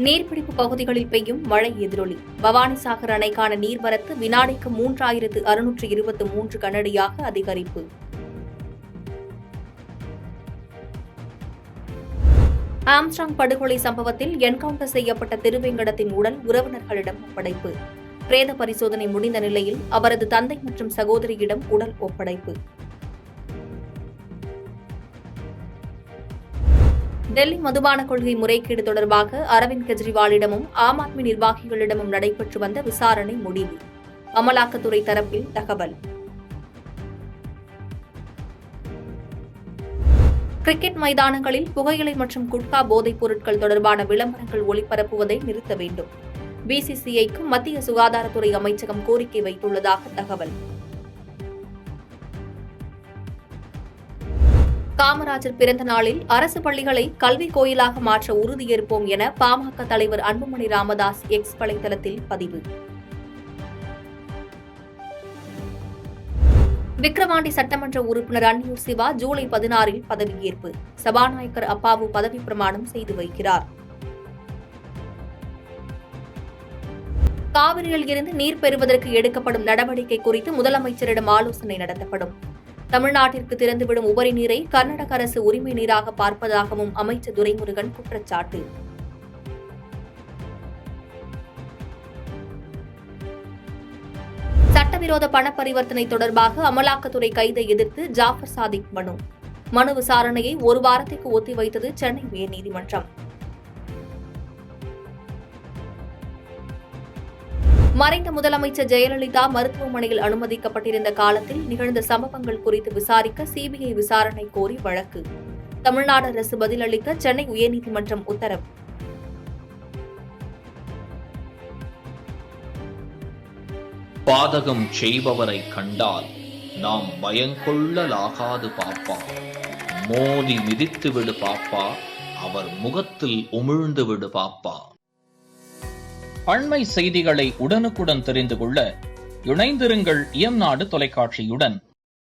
நீர்பிடிப்பு பகுதிகளில் பெய்யும் மழை எதிரொலி. பவானிசாகர் அணைக்கான நீர்வரத்து வினாடிக்கு 3623 கனஅடியாக அதிகரிப்பு. ஆம்ஸ்ட்ராங் படுகொலை சம்பவத்தில் என்கவுண்டர் செய்யப்பட்ட திருவேங்கடத்தின் உடல் உறவினர்களிடம் ஒப்படைப்பு. பிரேத பரிசோதனை முடிந்த நிலையில் அவரது தந்தை மற்றும் சகோதரியிடம் உடல் ஒப்படைப்பு. டெல்லி மதுபான கொள்கை முறைகேடு தொடர்பாக அரவிந்த் கெஜ்ரிவாலிடமும் ஆம் ஆத்மி நிர்வாகிகளிடமும் நடைபெற்று வந்த விசாரணை முடிவு. அமலாக்கத்துறை தரப்பில் தகவல். கிரிக்கெட் மைதானங்களில் புகையிலை மற்றும் குட்கா போதைப் பொருட்கள் தொடர்பான விளம்பரங்கள் ஒளிபரப்புவதை நிறுத்த வேண்டும். பிசிசிஐக்கு மத்திய சுகாதாரத்துறை அமைச்சகம் கோரிக்கை வைத்துள்ளதாக தகவல். காமராஜர் பிறந்த நாளில் அரசு பள்ளிகளை கல்வி கோயிலாக மாற்ற உறுதியேற்போம் என பாமக தலைவர் அன்புமணி ராமதாஸ் எக்ஸ் வலைதளத்தில் பதிவு. விக்கிரவாண்டி சட்டமன்ற உறுப்பினர் அன்னியூர் சிவா ஜூலை 16 பதவியேற்பு. சபாநாயகர் அப்பாவு பதவி பிரமாணம் செய்து வைக்கிறார். காவிரியில் இருந்து நீர் பெறுவதற்கு எடுக்கப்படும் நடவடிக்கை குறித்து முதலமைச்சரிடம் ஆலோசனை நடத்தப்படும். தமிழ்நாட்டிற்கு திறந்துவிடும் உபரி நீரை கர்நாடக அரசு உரிமை நீராக பார்ப்பதாகவும் அமைச்சர் துரைமுருகன் குற்றச்சாட்டு. சட்டவிரோத பண பரிவர்த்தனை தொடர்பாக அமலாக்கத்துறை கைதை எதிர்த்து ஜாஃபர் சாதிக் மனு விசாரணையை ஒரு வாரத்திற்கு ஒத்திவைத்தது சென்னை உயர்நீதிமன்றம். மறைந்த முதலமைச்சர் ஜெயலலிதா மருத்துவமனையில் அனுமதிக்கப்பட்டிருந்த காலத்தில் நிகழ்ந்த சம்பவங்கள் குறித்து விசாரிக்க சிபிஐ விசாரணை கோரி வழக்கு. தமிழ்நாடு அரசு பதிலளிக்க சென்னை உயர்நீதிமன்றம் உத்தரவு. பாதகம் செய்பவரை கண்டால் நாம் பயங்கொள்ளலாகாது பாப்பா. மோதி மிதித்து விடு பாப்பா, அவர் முகத்தில் உமிழ்ந்து விடு பாப்பா. அண்மை செய்திகளை உடனுக்குடன் தெரிந்து கொள்ள இணைந்திருங்கள் இயம்நாடு தொலைக்காட்சியுடன்.